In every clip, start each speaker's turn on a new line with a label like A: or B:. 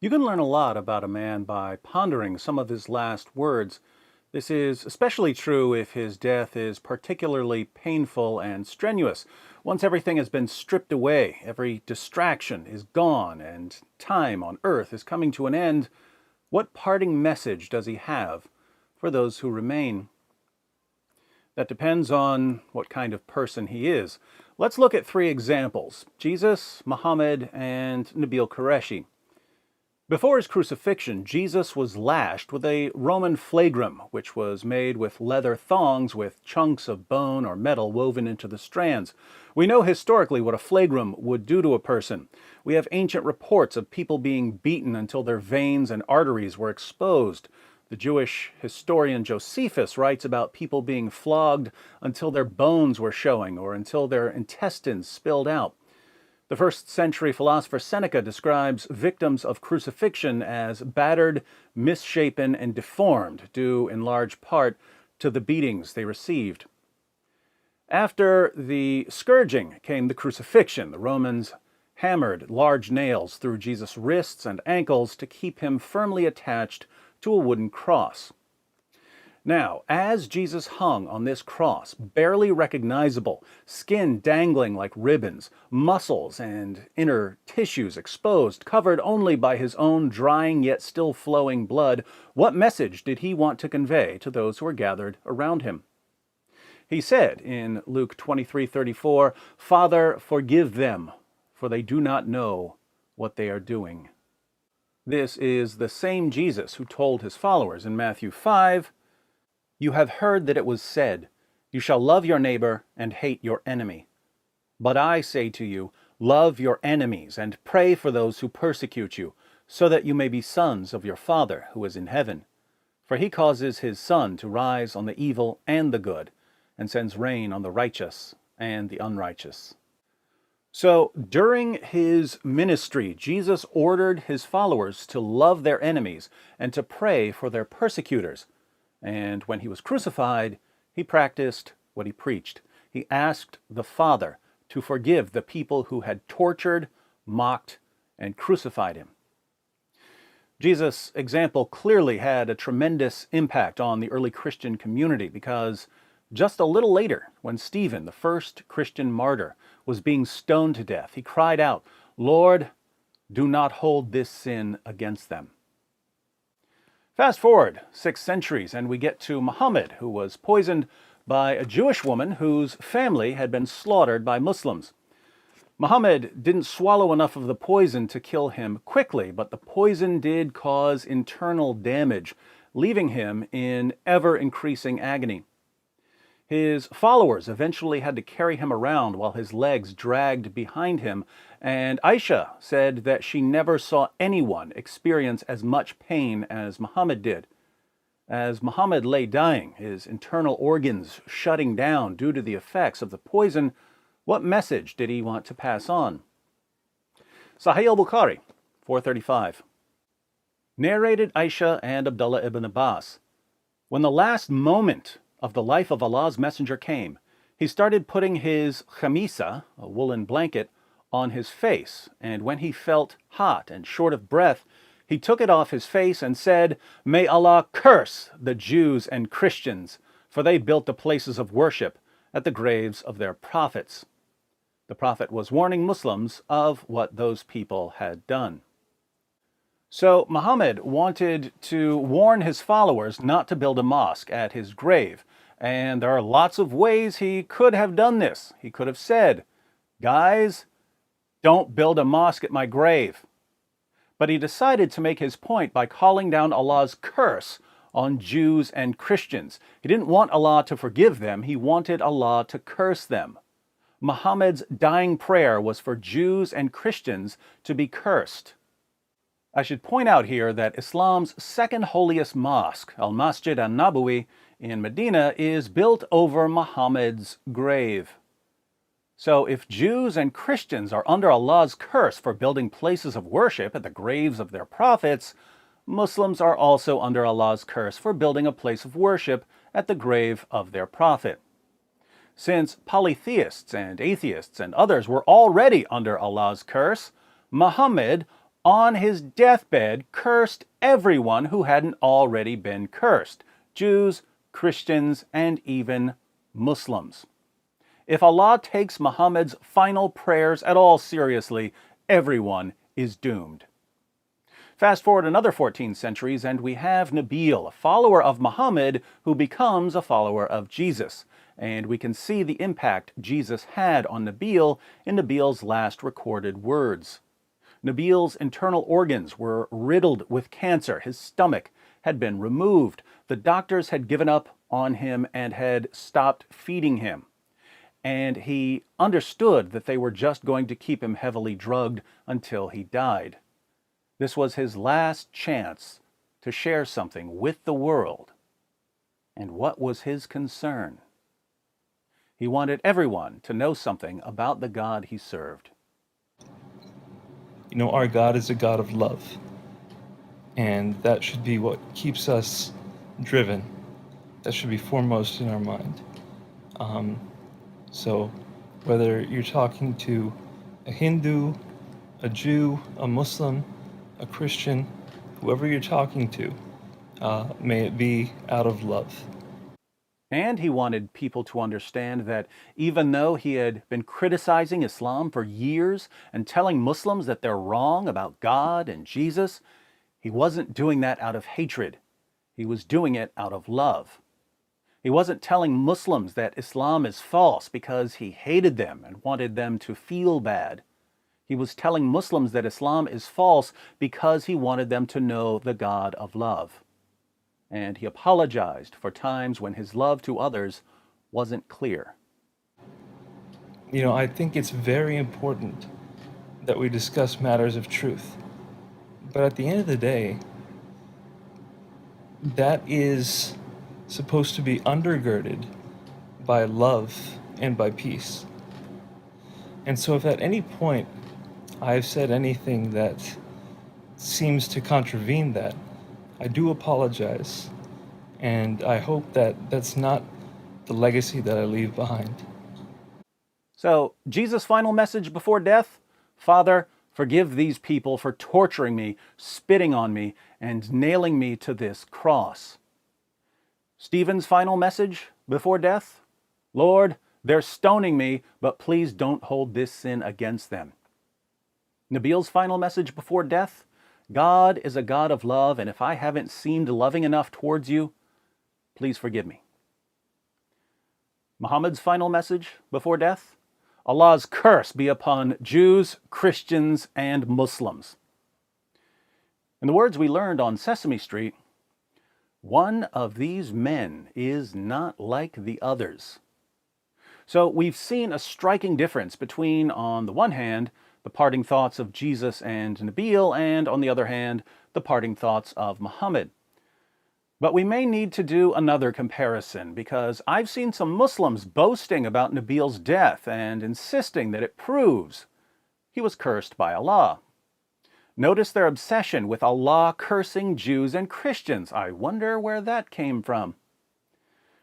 A: You can learn a lot about a man by pondering some of his last words. This is especially true if his death is particularly painful and strenuous. Once everything has been stripped away, every distraction is gone, and time on earth is coming to an end, what parting message does he have for those who remain? That depends on what kind of person he is. Let's look at three examples: Jesus, Muhammad, and Nabeel Qureshi. Before his crucifixion, Jesus was lashed with a Roman flagrum, which was made with leather thongs with chunks of bone or metal woven into the strands. We know historically what a flagrum would do to a person. We have ancient reports of people being beaten until their veins and arteries were exposed. The Jewish historian Josephus writes about people being flogged until their bones were showing or until their intestines spilled out. The first century philosopher Seneca describes victims of crucifixion as battered, misshapen, and deformed, due in large part to the beatings they received. After the scourging came the crucifixion. The Romans hammered large nails through Jesus' wrists and ankles to keep him firmly attached to a wooden cross. Now, as Jesus hung on this cross, barely recognizable, skin dangling like ribbons, muscles and inner tissues exposed, covered only by his own drying yet still flowing blood, what message did he want to convey to those who were gathered around him? He said in Luke 23:34, "Father, forgive them, for they do not know what they are doing." This is the same Jesus who told his followers in Matthew 5, "You have heard that it was said, 'You shall love your neighbor and hate your enemy.' But I say to you, love your enemies and pray for those who persecute you, so that you may be sons of your Father who is in heaven. For he causes his sun to rise on the evil and the good, and sends rain on the righteous and the unrighteous." So during his ministry, Jesus ordered his followers to love their enemies and to pray for their persecutors. And when he was crucified, he practiced what he preached. He asked the Father to forgive the people who had tortured, mocked, and crucified him. Jesus' example clearly had a tremendous impact on the early Christian community, because just a little later, when Stephen, the first Christian martyr, was being stoned to death, he cried out, "Lord, do not hold this sin against them." Fast forward 6 centuries, and we get to Muhammad, who was poisoned by a Jewish woman whose family had been slaughtered by Muslims. Muhammad didn't swallow enough of the poison to kill him quickly, but the poison did cause internal damage, leaving him in ever-increasing agony. His followers eventually had to carry him around while his legs dragged behind him, and Aisha said that she never saw anyone experience as much pain as Muhammad did. As Muhammad lay dying, his internal organs shutting down due to the effects of the poison, what message did he want to pass on? Sahih al-Bukhari, 435. Narrated Aisha and Abdullah ibn Abbas. When the last moment of the life of Allah's messenger came, he started putting his khamisa, a woolen blanket, on his face, and when he felt hot and short of breath, he took it off his face and said, "May Allah curse the Jews and Christians, for they built the places of worship at the graves of their prophets." The Prophet was warning Muslims of what those people had done. So Muhammad wanted to warn his followers not to build a mosque at his grave, and there are lots of ways he could have done this. He could have said, "Guys, don't build a mosque at my grave." But he decided to make his point by calling down Allah's curse on Jews and Christians. He didn't want Allah to forgive them, he wanted Allah to curse them. Muhammad's dying prayer was for Jews and Christians to be cursed. I should point out here that Islam's second holiest mosque, Al-Masjid al-Nabawi in Medina, is built over Muhammad's grave. So if Jews and Christians are under Allah's curse for building places of worship at the graves of their prophets, Muslims are also under Allah's curse for building a place of worship at the grave of their prophet. Since polytheists and atheists and others were already under Allah's curse, Muhammad on his deathbed, cursed everyone who hadn't already been cursed: Jews, Christians, and even Muslims. If Allah takes Muhammad's final prayers at all seriously, everyone is doomed. Fast forward another 14 centuries, and we have Nabeel, a follower of Muhammad who becomes a follower of Jesus. And we can see the impact Jesus had on Nabeel in Nabeel's last recorded words. Nabeel's internal organs were riddled with cancer. His stomach had been removed. The doctors had given up on him and had stopped feeding him. And he understood that they were just going to keep him heavily drugged until he died. This was his last chance to share something with the world. And what was his concern? He wanted everyone to know something about the God he served.
B: You know, our God is a God of love, and that should be what keeps us driven. That should be foremost in our mind. So whether you're talking to a Hindu, a Jew, a Muslim, a Christian, whoever you're talking to, may it be out of love.
A: And he wanted people to understand that even though he had been criticizing Islam for years and telling Muslims that they're wrong about God and Jesus, he wasn't doing that out of hatred. He was doing it out of love. He wasn't telling Muslims that Islam is false because he hated them and wanted them to feel bad. He was telling Muslims that Islam is false because he wanted them to know the God of love. And he apologized for times when his love to others wasn't clear.
B: You know, I think it's very important that we discuss matters of truth. But at the end of the day, that is supposed to be undergirded by love and by peace. And so if at any point I've said anything that seems to contravene that, I do apologize, and I hope that that's not the legacy that I leave behind.
A: So, Jesus' final message before death: Father, forgive these people for torturing me, spitting on me, and nailing me to this cross. Stephen's final message before death: Lord, they're stoning me, but please don't hold this sin against them. Nabeel's final message before death: God is a God of love, and if I haven't seemed loving enough towards you, please forgive me. Muhammad's final message before death: Allah's curse be upon Jews, Christians, and Muslims. In the words we learned on Sesame Street, one of these men is not like the others. So we've seen a striking difference between, on the one hand, the parting thoughts of Jesus and Nabeel, and on the other hand, the parting thoughts of Muhammad. But we may need to do another comparison, because I've seen some Muslims boasting about Nabeel's death and insisting that it proves he was cursed by Allah. Notice their obsession with Allah cursing Jews and Christians. I wonder where that came from.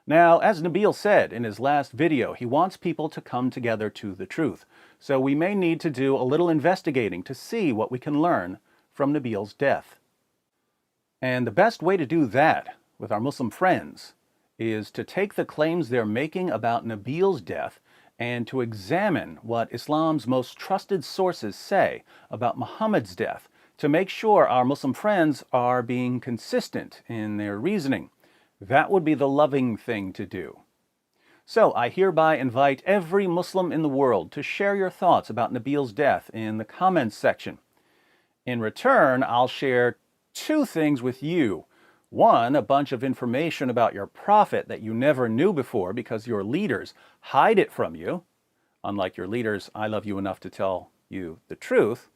A: Now, as Nabeel said in his last video, he wants people to come together to the truth. So we may need to do a little investigating to see what we can learn from Nabeel's death. And the best way to do that with our Muslim friends is to take the claims they're making about Nabeel's death and to examine what Islam's most trusted sources say about Muhammad's death, to make sure our Muslim friends are being consistent in their reasoning. That would be the loving thing to do. So I hereby invite every Muslim in the world to share your thoughts about Nabeel's death in the comments section. In return, I'll share two things with you. One, a bunch of information about your prophet that you never knew before because your leaders hide it from you. Unlike your leaders, I love you enough to tell you the truth.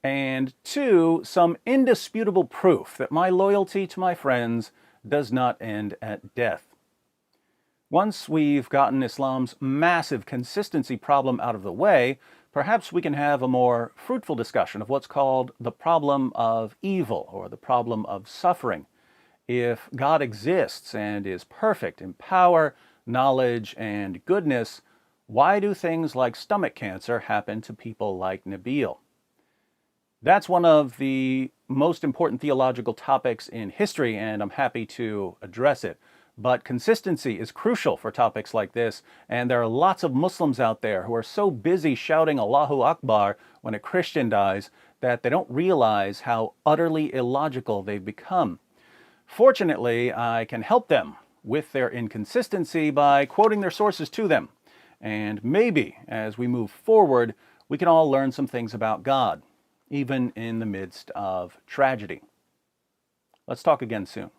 A: And two, some indisputable proof that my loyalty to my friends does not end at death. Once we've gotten Islam's massive consistency problem out of the way, perhaps we can have a more fruitful discussion of what's called the problem of evil, or the problem of suffering. If God exists and is perfect in power, knowledge, and goodness, why do things like stomach cancer happen to people like Nabeel? That's one of the most important theological topics in history, and I'm happy to address it. But consistency is crucial for topics like this, and there are lots of Muslims out there who are so busy shouting Allahu Akbar when a Christian dies that they don't realize how utterly illogical they've become. Fortunately, I can help them with their inconsistency by quoting their sources to them. And maybe, as we move forward, we can all learn some things about God, even in the midst of tragedy. Let's talk again soon.